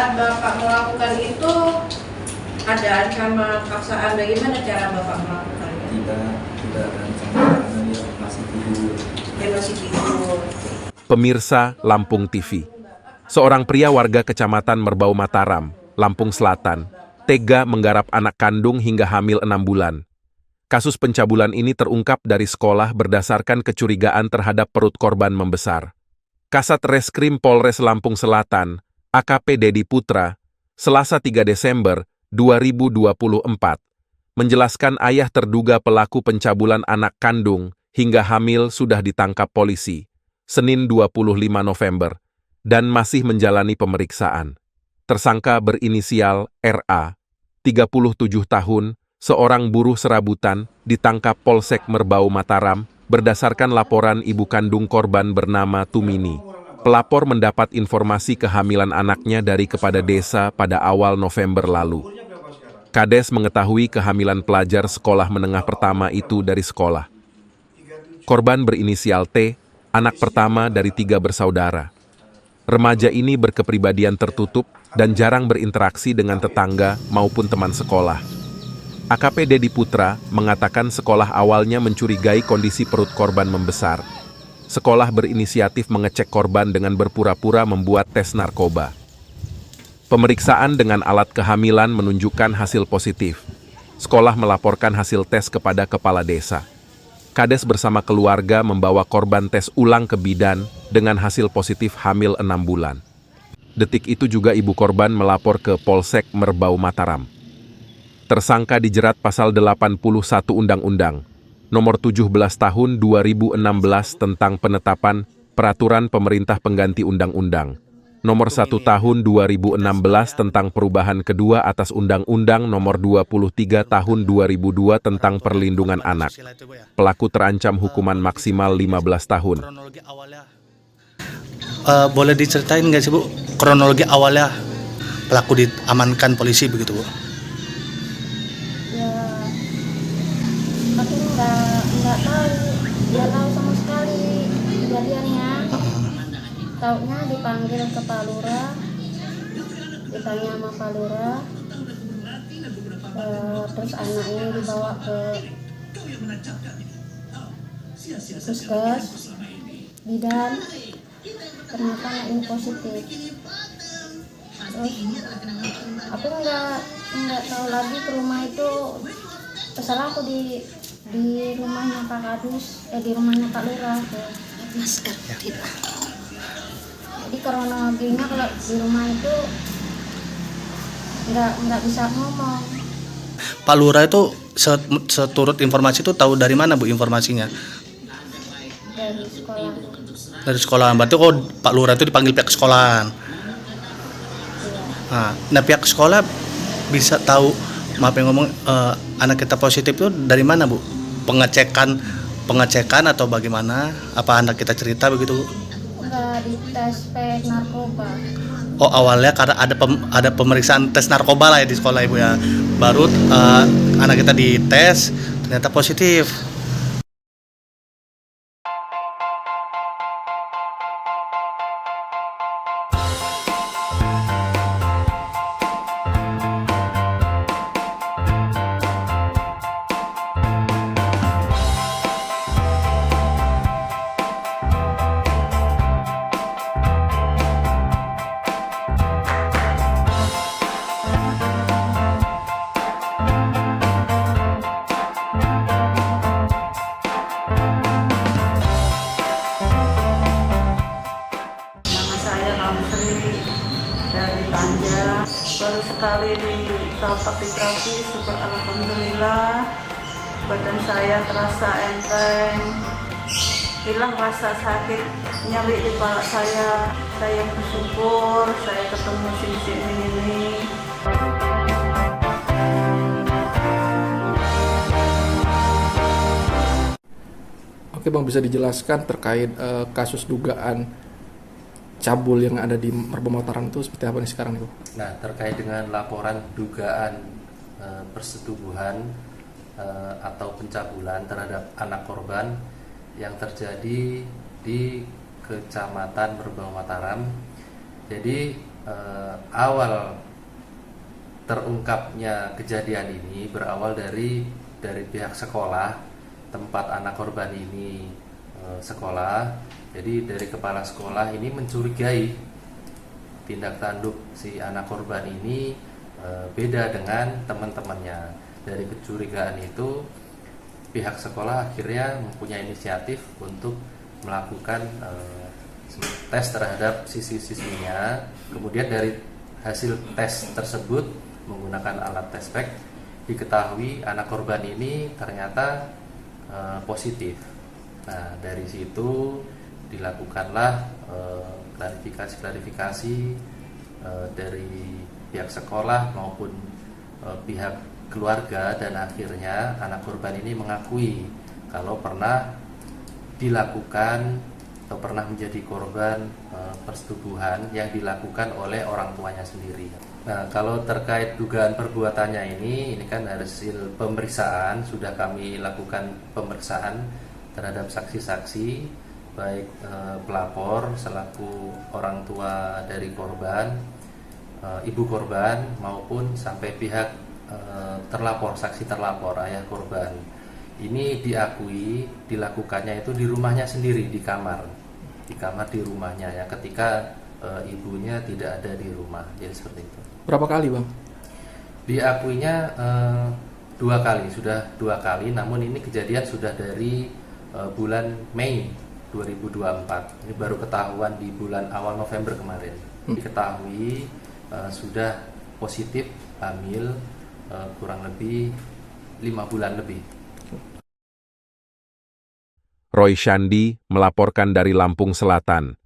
saat Bapak melakukan itu ada ancaman paksaan, bagaimana cara Bapak melakukannya? Tidak ada ancaman karena dia masih tidur. Dia masih tidur. Pemirsa Lampung TV, seorang pria warga Kecamatan Merbau Mataram, Lampung Selatan, tega menggarap anak kandung hingga hamil 6 bulan. Kasus pencabulan ini terungkap dari sekolah berdasarkan kecurigaan terhadap perut korban membesar. Kasat Reskrim Polres Lampung Selatan, AKP Dedi Putra, Selasa 3 Desember 2024, menjelaskan ayah terduga pelaku pencabulan anak kandung hingga hamil sudah ditangkap polisi, Senin 25 November, dan masih menjalani pemeriksaan. Tersangka berinisial RA, 37 tahun, seorang buruh serabutan, ditangkap Polsek Merbau Mataram berdasarkan laporan ibu kandung korban bernama Tumini. Pelapor mendapat informasi kehamilan anaknya dari Kepala Desa pada awal November lalu. Kades mengetahui kehamilan pelajar sekolah menengah pertama itu dari sekolah. Korban berinisial T, anak pertama dari 3 bersaudara. Remaja ini berkepribadian tertutup dan jarang berinteraksi dengan tetangga maupun teman sekolah. AKP Dedi Putra mengatakan sekolah awalnya mencurigai kondisi perut korban membesar. Sekolah berinisiatif mengecek korban dengan berpura-pura membuat tes narkoba. Pemeriksaan dengan alat kehamilan menunjukkan hasil positif. Sekolah melaporkan hasil tes kepada kepala desa. Kades bersama keluarga membawa korban tes ulang ke bidan dengan hasil positif hamil 6 bulan. Detik itu juga ibu korban melapor ke Polsek Merbau Mataram. Tersangka dijerat pasal 81 Undang-Undang Nomor 17 Tahun 2016 tentang penetapan Peraturan Pemerintah Pengganti Undang-Undang Nomor 1 Tahun 2016 tentang perubahan kedua atas Undang-Undang Nomor 23 Tahun 2002 tentang Perlindungan Anak. Pelaku terancam hukuman maksimal 15 tahun. Boleh diceritain nggak sih Bu, kronologi awalnya pelaku diamankan polisi begitu Bu? Aku nggak tahu sama sekali kejadiannya. Taunya dipanggil ke Pak Lurah, ditanya sama Pak Lurah, terus anaknya dibawa ke puskes, bidan, ternyata anaknya positif. Terus aku nggak tahu lagi ke rumah itu. Pesalah aku di rumahnya Pak Kadus, di rumahnya Pak Lurah. Masker tidak. Jadi kronologinya kalau di rumah itu nggak bisa ngomong. Pak Lurah itu seturut informasi itu tahu dari mana Bu informasinya? Dari sekolah. Dari sekolah. Berarti Pak Lurah itu dipanggil pihak sekolahan. Iya. Nah pihak sekolah bisa tahu, maaf yang ngomong, anak kita positif itu dari mana Bu? Pengecekan atau bagaimana? Apa anak kita cerita begitu Bu? Enggak dites narkoba. Oh awalnya karena ada pemeriksaan tes narkoba lah ya di sekolah Ibu ya. Baru anak kita dites ternyata positif. Dari Tanja, baru sekali disalpak di kaki, syukur alhamdulillah. Badan saya terasa enteng, hilang rasa sakit nyeri di kepala saya. Saya bersyukur saya ketemu sisi ini. Oke Bang, bisa dijelaskan terkait kasus dugaan cabul yang ada di Merbau Mataram itu seperti apa nih sekarang nih Bu? Nah, terkait dengan laporan dugaan persetubuhan atau pencabulan terhadap anak korban yang terjadi di Kecamatan Merbau Mataram. Jadi awal terungkapnya kejadian ini berawal dari pihak sekolah tempat anak korban ini sekolah. Jadi dari kepala sekolah ini mencurigai tindak tanduk si anak korban ini beda dengan teman-temannya. Dari kecurigaan itu pihak sekolah akhirnya mempunyai inisiatif untuk melakukan tes terhadap siswi-siswinya. Kemudian dari hasil tes tersebut menggunakan alat tes pack diketahui anak korban ini ternyata positif. Nah, dari situ dilakukanlah klarifikasi dari pihak sekolah maupun pihak keluarga, dan akhirnya anak korban ini mengakui kalau pernah dilakukan atau pernah menjadi korban persetubuhan yang dilakukan oleh orang tuanya sendiri. Nah, kalau terkait dugaan perbuatannya ini kan hasil pemeriksaan, sudah kami lakukan pemeriksaan terhadap saksi-saksi, baik pelapor selaku orang tua dari korban, ibu korban, maupun sampai pihak terlapor, saksi terlapor, ayah korban. Ini diakui dilakukannya itu di rumahnya sendiri, di kamar di rumahnya ya, ketika ibunya tidak ada di rumah. Jadi seperti itu. Berapa kali, Bang? Diakuinya sudah dua kali, namun ini kejadian sudah dari bulan Mei 2024. Ini baru ketahuan di bulan awal November kemarin. Diketahui sudah positif hamil kurang lebih 5 bulan lebih. Roy Shandi melaporkan dari Lampung Selatan.